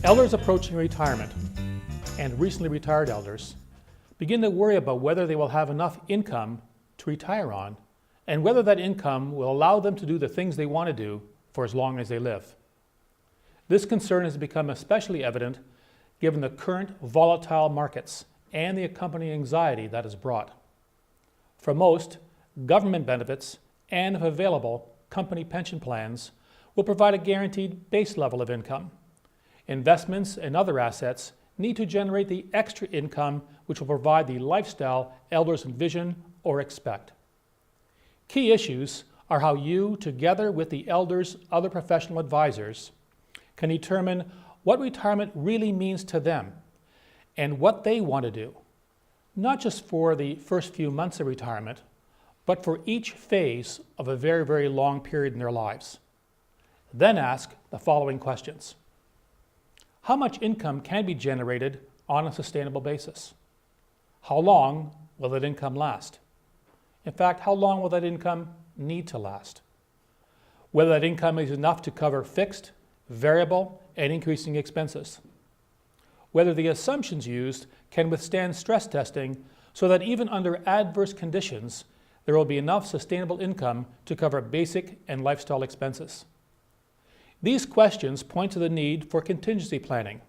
Elders approaching retirement and recently retired elders begin to worry about whether they will have enough income to retire on and whether that income will allow them to do the things they want to do for as long as they live. This concern has become especially evident given the current volatile markets and the accompanying anxiety that is brought. For most, government benefits and, if available, company pension plans will provide a guaranteed base level of income. Investments and other assets need to generate the extra income which will provide the lifestyle elders envision or expect. Key issues are how you, together with the elders' other professional advisors, can determine what retirement really means to them and what they want to do, not just for the first few months of retirement, but for each phase of a very, very long period in their lives. Then ask the following questions. How much income can be generated on a sustainable basis? How long will that income last? In fact, how long will that income need to last? Whether that income is enough to cover fixed, variable, and increasing expenses. Whether the assumptions used can withstand stress testing so that even under adverse conditions, there will be enough sustainable income to cover basic and lifestyle expenses. These questions point to the need for contingency planning,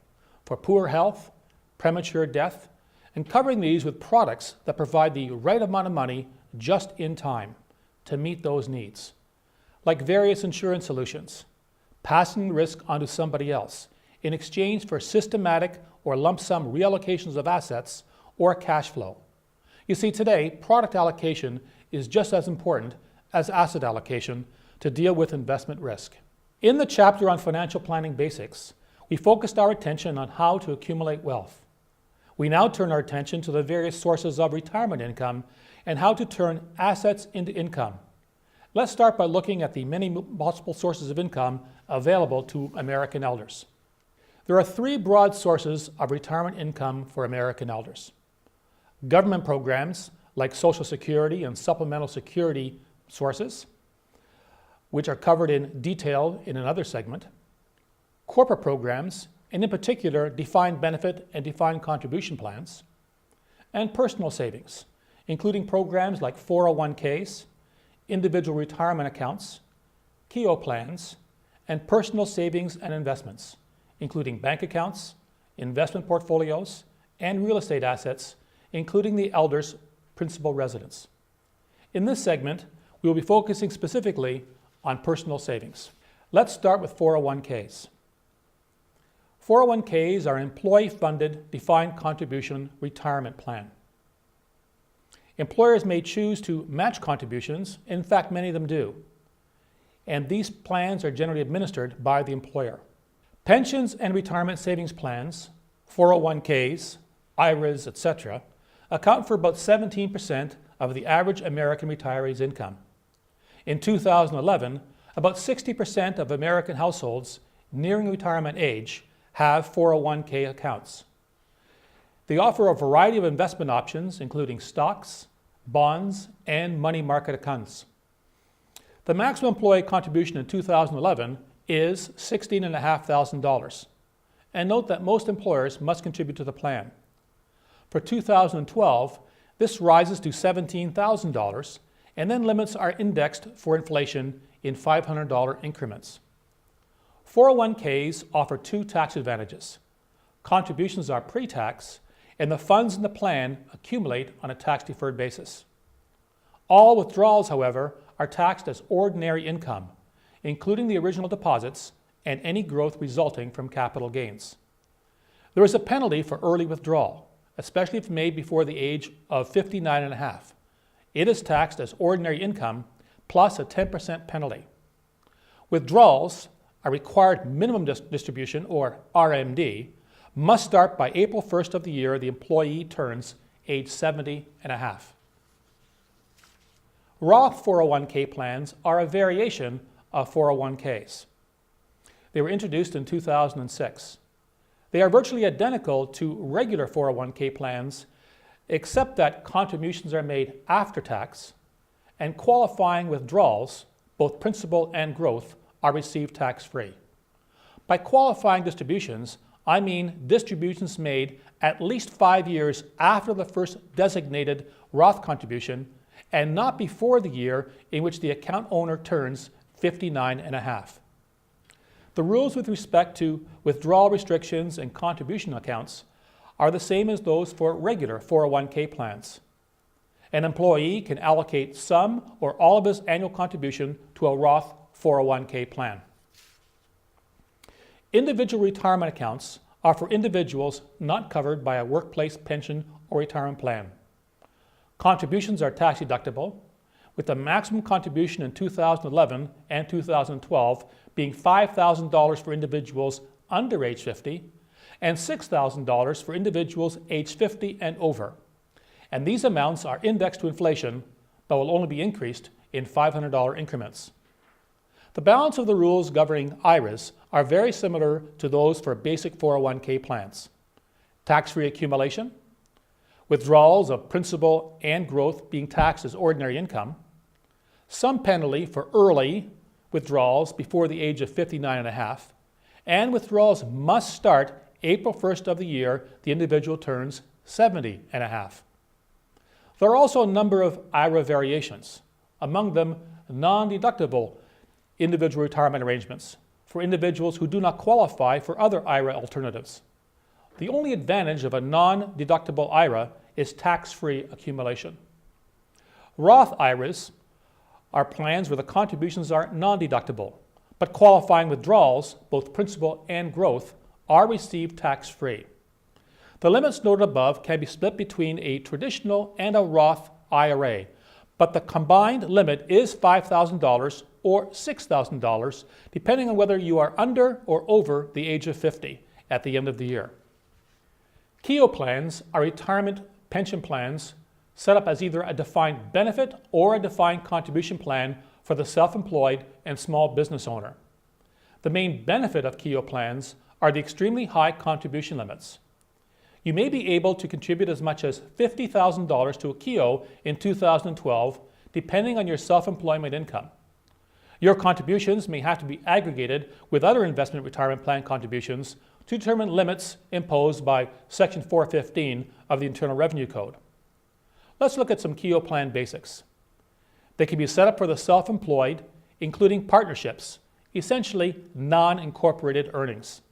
for poor health, premature death, and covering these with products that provide the right amount of money just in time to meet those needs, like various insurance solutions, passing the risk onto somebody else in exchange for systematic or lump sum reallocations of assets or cash flow. You see, today, product allocation is just as important as asset allocation to deal with investment risk. In the chapter on financial planning basics, we focused our attention on how to accumulate wealth. We now turn our attention to the various sources of retirement income and how to turn assets into income. Let's start by looking at the many multiple sources of income available to American elders. There are three broad sources of retirement income for American elders. Government programs like Social Security and supplemental security sources, which are covered in detail in another segment. Corporate programs, and in particular defined benefit and defined contribution plans. And personal savings, including programs like 401ks, individual retirement accounts, KEO plans, and personal savings and investments, including bank accounts, investment portfolios, and real estate assets, including the elder's principal residence. In this segment, we will be focusing specifically on personal savings. Let's start with 401ks. 401ks are employee-funded defined contribution retirement plan. Employers may choose to match contributions, in fact many of them do, and these plans are generally administered by the employer. Pensions and retirement savings plans, 401ks, IRAs, etc., account for about 17% of the average American retiree's income. In 2011, about 60% of American households nearing retirement age have 401k accounts. They offer a variety of investment options, including stocks, bonds, and money market accounts. The maximum employee contribution in 2011 is $16,500. And note that most employers must contribute to the plan. For 2012, this rises to $17,000 and then limits are indexed for inflation in $500 increments. 401ks offer two tax advantages. Contributions are pre-tax, and the funds in the plan accumulate on a tax-deferred basis. All withdrawals, however, are taxed as ordinary income, including the original deposits and any growth resulting from capital gains. There is a penalty for early withdrawal, especially if made before the age of 59.5. It is taxed as ordinary income plus a 10% penalty. Withdrawals, a required minimum distribution, or RMD, must start by April 1st of the year the employee turns age 70.5. Roth 401k plans are a variation of 401ks. They were introduced in 2006. They are virtually identical to regular 401k plans, except that contributions are made after tax, and qualifying withdrawals, both principal and growth, are received tax-free. By qualifying distributions, I mean distributions made at least 5 years after the first designated Roth contribution and not before the year in which the account owner turns 59 and a half. The rules with respect to withdrawal restrictions and contribution accounts are the same as those for regular 401k plans. An employee can allocate some or all of his annual contribution to a Roth 401k plan. Individual retirement accounts are for individuals not covered by a workplace pension or retirement plan. Contributions are tax deductible, with the maximum contribution in 2011 and 2012 being $5,000 for individuals under age 50 and $6,000 for individuals age 50 and over. And these amounts are indexed to inflation, but will only be increased in $500 increments. The balance of the rules governing IRAs are very similar to those for basic 401k plans. Tax-free accumulation, withdrawals of principal and growth being taxed as ordinary income, some penalty for early withdrawals before the age of 59 and a half, and withdrawals must start April 1st of the year the individual turns 70 and a half. There are also a number of IRA variations, among them non-deductible individual retirement arrangements for individuals who do not qualify for other IRA alternatives. The only advantage of a non-deductible IRA is tax-free accumulation. Roth IRAs are plans where the contributions are non-deductible, but qualifying withdrawals, both principal and growth, are received tax-free. The limits noted above can be split between a traditional and a Roth IRA, but the combined limit is $5,000 or $6,000, depending on whether you are under or over the age of 50 at the end of the year. Keogh plans are retirement pension plans set up as either a defined benefit or a defined contribution plan for the self-employed and small business owner. The main benefit of Keogh plans are the extremely high contribution limits. You may be able to contribute as much as $50,000 to a Keogh in 2012, depending on your self-employment income. Your contributions may have to be aggregated with other investment retirement plan contributions to determine limits imposed by Section 415 of the Internal Revenue Code. Let's look at some Keogh plan basics. They can be set up for the self-employed, including partnerships, essentially non-incorporated earnings.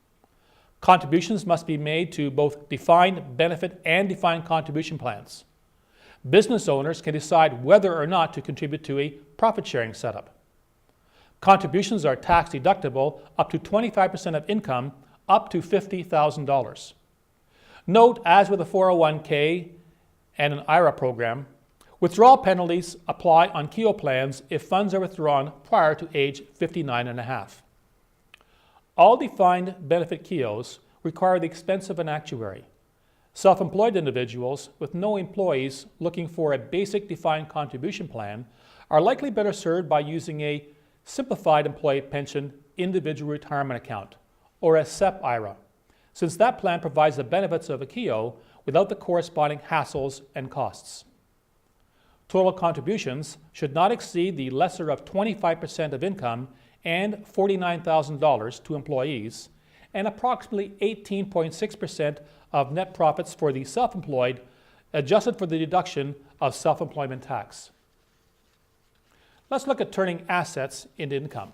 Contributions must be made to both defined benefit and defined contribution plans. Business owners can decide whether or not to contribute to a profit-sharing setup. Contributions are tax deductible up to 25% of income up to $50,000. Note, as with a 401k and an IRA program, withdrawal penalties apply on Keogh plans if funds are withdrawn prior to age 59 and a half. All defined benefit Keoghs require the expense of an actuary. Self-employed individuals with no employees looking for a basic defined contribution plan are likely better served by using a simplified employee pension individual retirement account, or a SEP IRA, since that plan provides the benefits of a Keogh without the corresponding hassles and costs. Total contributions should not exceed the lesser of 25% of income and $49,000 to employees, and approximately 18.6% of net profits for the self-employed, adjusted for the deduction of self-employment tax. Let's look at turning assets into income.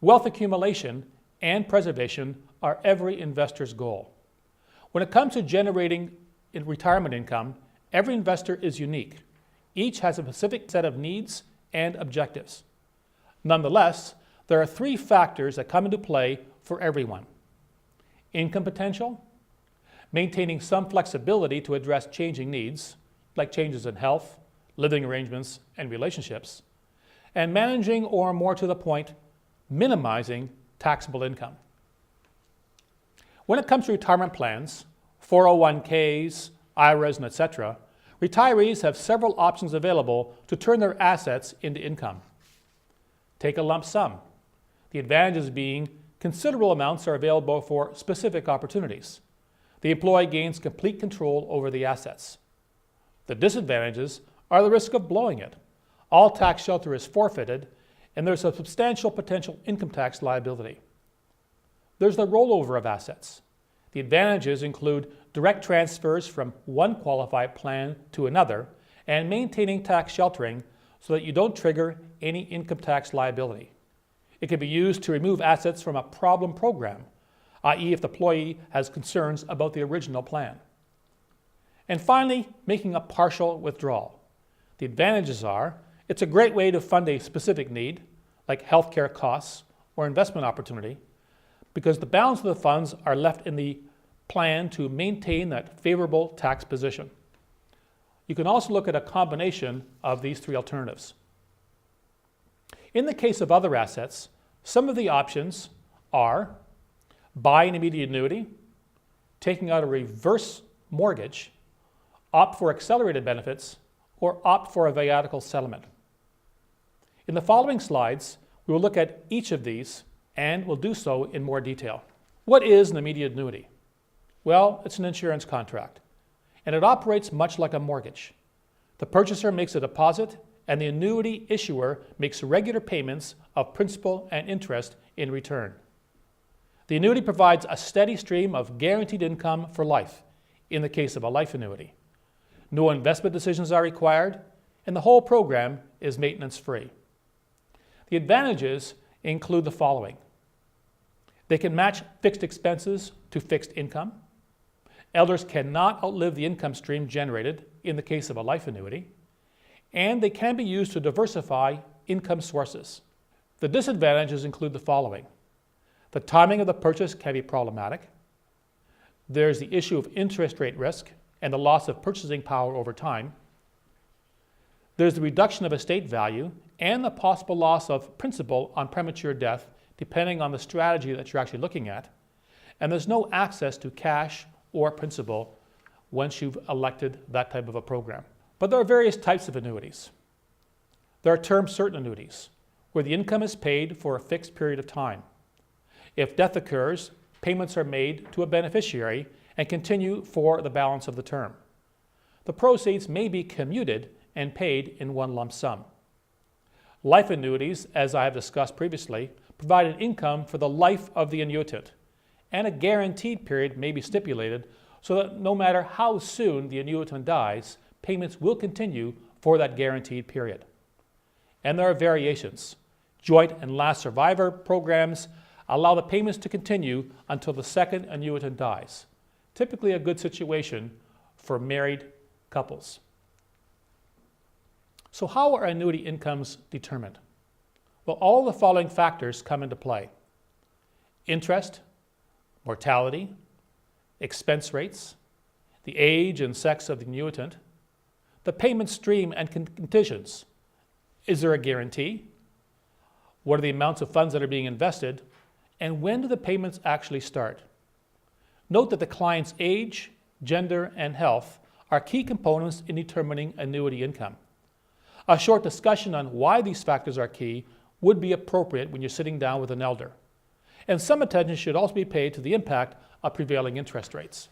Wealth accumulation and preservation are every investor's goal. When it comes to generating retirement income, every investor is unique. Each has a specific set of needs and objectives. Nonetheless, there are three factors that come into play for everyone: income potential, maintaining some flexibility to address changing needs, like changes in health, living arrangements, and relationships, and managing, or more to the point, minimizing taxable income. When it comes to retirement plans, 401ks, IRAs, and etc., retirees have several options available to turn their assets into income. Take a lump sum. The advantages being considerable amounts are available for specific opportunities. The employee gains complete control over the assets. The disadvantages are the risk of blowing it. All tax shelter is forfeited, and there's a substantial potential income tax liability. There's the rollover of assets. The advantages include direct transfers from one qualified plan to another and maintaining tax sheltering so that you don't trigger any income tax liability. It can be used to remove assets from a problem program, i.e. if the employee has concerns about the original plan. And finally, making a partial withdrawal. The advantages are, it's a great way to fund a specific need, like healthcare costs or investment opportunity, because the balance of the funds are left in the plan to maintain that favorable tax position. You can also look at a combination of these three alternatives. In the case of other assets, some of the options are buy an immediate annuity, taking out a reverse mortgage, opt for accelerated benefits, or opt for a viatical settlement. In the following slides, we will look at each of these and we'll do so in more detail. What is an immediate annuity? Well, it's an insurance contract, and it operates much like a mortgage. The purchaser makes a deposit, and the annuity issuer makes regular payments of principal and interest in return. The annuity provides a steady stream of guaranteed income for life, in the case of a life annuity. No investment decisions are required, and the whole program is maintenance-free. The advantages include the following. They can match fixed expenses to fixed income. Elders cannot outlive the income stream generated in the case of a life annuity. And they can be used to diversify income sources. The disadvantages include the following. The timing of the purchase can be problematic. There's the issue of interest rate risk and the loss of purchasing power over time. There's the reduction of estate value and the possible loss of principal on premature death, depending on the strategy that you're actually looking at. And there's no access to cash or principal once you've elected that type of a program. But there are various types of annuities. There are term certain annuities, where the income is paid for a fixed period of time. If death occurs, payments are made to a beneficiary and continue for the balance of the term. The proceeds may be commuted and paid in one lump sum. Life annuities, as I have discussed previously, provide an income for the life of the annuitant, and a guaranteed period may be stipulated so that no matter how soon the annuitant dies, payments will continue for that guaranteed period. And there are variations. Joint and last survivor programs allow the payments to continue until the second annuitant dies, typically a good situation for married couples. So how are annuity incomes determined? Well, all the following factors come into play. Interest, mortality, expense rates, the age and sex of the annuitant, the payment stream and conditions. Is there a guarantee? What are the amounts of funds that are being invested? And when do the payments actually start? Note that the client's age, gender, and health are key components in determining annuity income. A short discussion on why these factors are key would be appropriate when you're sitting down with an elder. And some attention should also be paid to the impact of prevailing interest rates.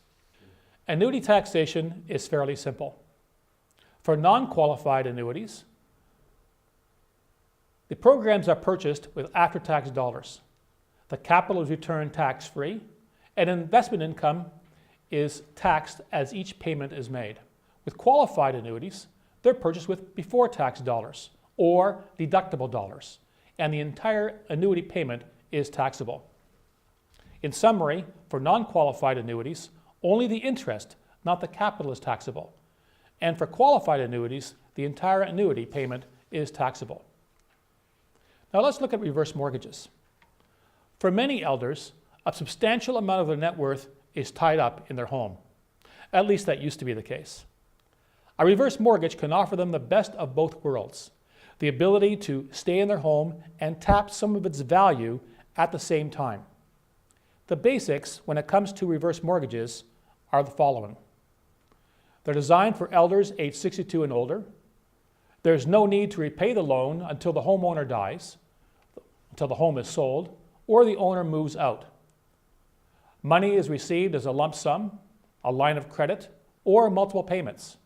Annuity taxation is fairly simple. For non-qualified annuities, the programs are purchased with after-tax dollars. The capital is returned tax-free, and investment income is taxed as each payment is made. With qualified annuities, they're purchased with before-tax dollars or deductible dollars, and the entire annuity payment is taxable. In summary, for non-qualified annuities, only the interest, not the capital, is taxable. And for qualified annuities, the entire annuity payment is taxable. Now let's look at reverse mortgages. For many elders, a substantial amount of their net worth is tied up in their home. At least that used to be the case. A reverse mortgage can offer them the best of both worlds, the ability to stay in their home and tap some of its value at the same time. The basics when it comes to reverse mortgages are the following. They're designed for elders age 62 and older. There's no need to repay the loan until the homeowner dies, until the home is sold, or the owner moves out. Money is received as a lump sum, a line of credit, or multiple payments.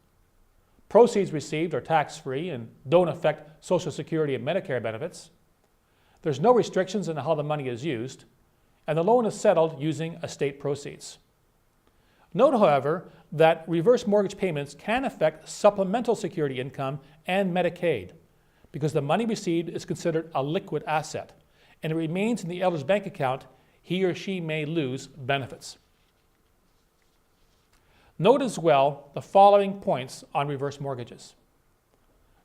Proceeds received are tax-free and don't affect Social Security and Medicare benefits. There's no restrictions on how the money is used, and the loan is settled using estate proceeds. Note, however, that reverse mortgage payments can affect supplemental security income and Medicaid because the money received is considered a liquid asset and it remains in the elder's bank account. He or she may lose benefits. Note as well the following points on reverse mortgages.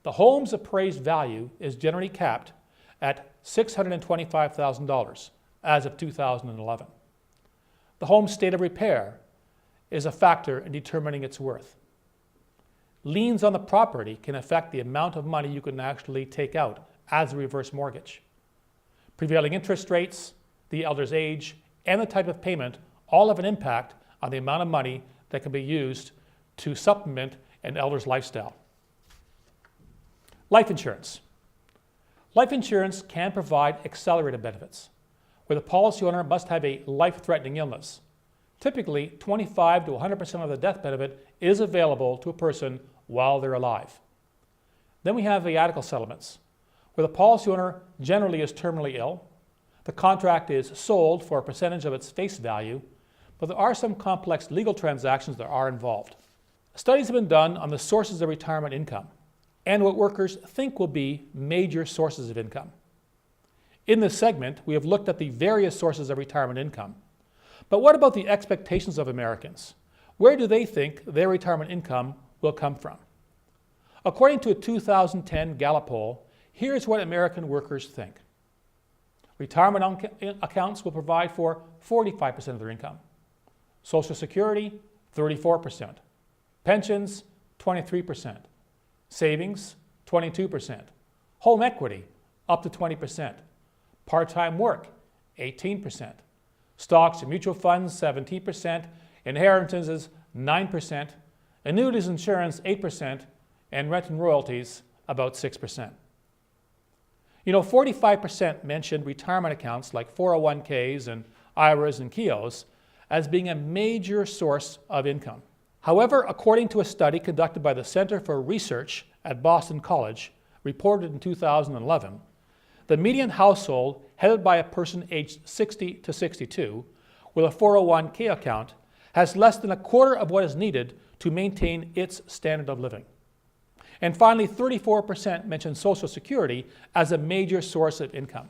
The home's appraised value is generally capped at $625,000 as of 2011. The home's state of repair is a factor in determining its worth. Liens on the property can affect the amount of money you can actually take out as a reverse mortgage. Prevailing interest rates, the elder's age, and the type of payment all have an impact on the amount of money that can be used to supplement an elder's lifestyle. Life insurance. Life insurance can provide accelerated benefits, where the policy owner must have a life-threatening illness. Typically, 25 to 100% of the death benefit is available to a person while they're alive. Then we have viatical settlements, where the policy owner generally is terminally ill. The contract is sold for a percentage of its face value, but there are some complex legal transactions that are involved. Studies have been done on the sources of retirement income and what workers think will be major sources of income. In this segment, we have looked at the various sources of retirement income. But what about the expectations of Americans? Where do they think their retirement income will come from? According to a 2010 Gallup poll, here's what American workers think. Retirement accounts will provide for 45% of their income. Social Security, 34%. Pensions, 23%. Savings, 22%. Home equity, up to 20%. Part-time work, 18%. Stocks and mutual funds, 17%. Inheritances, 9%. Annuities insurance, 8%. And rent and royalties, about 6%. 45% mentioned retirement accounts like 401ks and IRAs and KIOs as being a major source of income. However, according to a study conducted by the Center for Research at Boston College, reported in 2011, the median household headed by a person aged 60 to 62 with a 401k account has less than a quarter of what is needed to maintain its standard of living. And finally, 34% mentioned Social Security as a major source of income.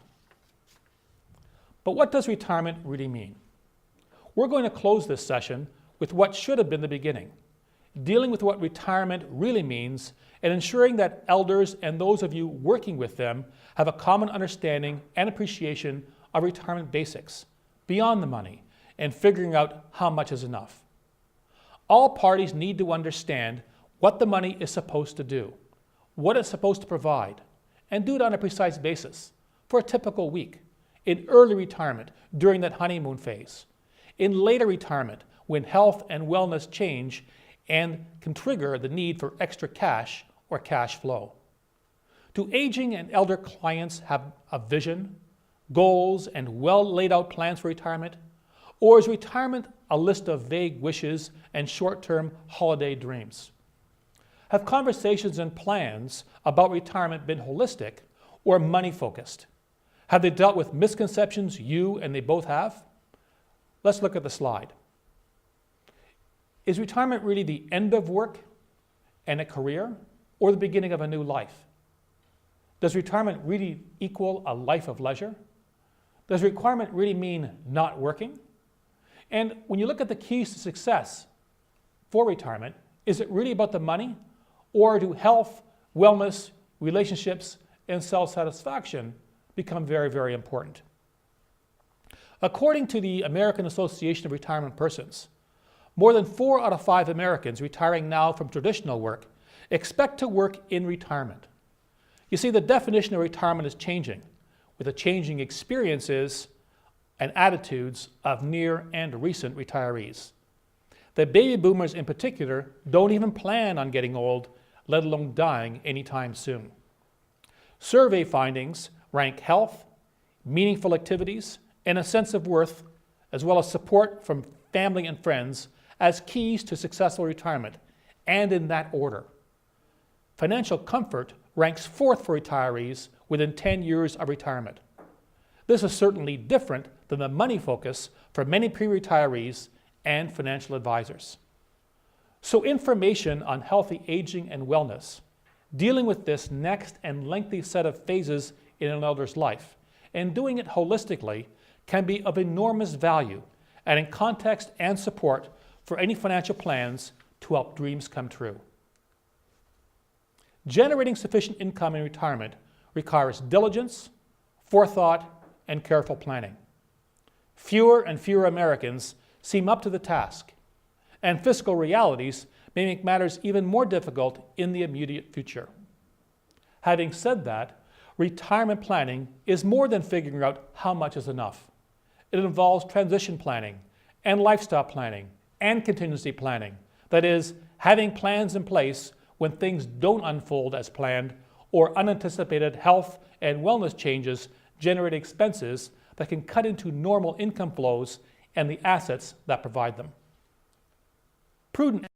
But what does retirement really mean? We're going to close this session with what should have been the beginning, dealing with what retirement really means and ensuring that elders and those of you working with them have a common understanding and appreciation of retirement basics, beyond the money, and figuring out how much is enough. All parties need to understand what the money is supposed to do, what it's supposed to provide, and do it on a precise basis for a typical week, in early retirement during that honeymoon phase, in later retirement when health and wellness change and can trigger the need for extra cash or cash flow. Do aging and elder clients have a vision, goals, and well laid out plans for retirement? Or is retirement a list of vague wishes and short-term holiday dreams? Have conversations and plans about retirement been holistic or money-focused? Have they dealt with misconceptions you and they both have? Let's look at the slide. Is retirement really the end of work and a career, or the beginning of a new life? Does retirement really equal a life of leisure? Does retirement really mean not working? And when you look at the keys to success for retirement, is it really about the money? Or do health, wellness, relationships, and self-satisfaction become very, very important? According to the American Association of Retirement Persons, more than 4 out of 5 Americans retiring now from traditional work expect to work in retirement. You see, the definition of retirement is changing, with the changing experiences and attitudes of near and recent retirees. The baby boomers in particular don't even plan on getting old, let alone dying anytime soon. Survey findings rank health, meaningful activities, and a sense of worth, as well as support from family and friends, as keys to successful retirement, and in that order. Financial comfort ranks 4th for retirees within 10 years of retirement. This is certainly different than the money focus for many pre-retirees and financial advisors. So information on healthy aging and wellness, dealing with this next and lengthy set of phases in an elder's life, and doing it holistically can be of enormous value, adding context and support for any financial plans to help dreams come true. Generating sufficient income in retirement requires diligence, forethought, and careful planning. Fewer and fewer Americans seem up to the task, and fiscal realities may make matters even more difficult in the immediate future. Having said that, retirement planning is more than figuring out how much is enough. It involves transition planning and lifestyle planning and contingency planning. That is, having plans in place when things don't unfold as planned or unanticipated health and wellness changes generate expenses that can cut into normal income flows and the assets that provide them. Prudent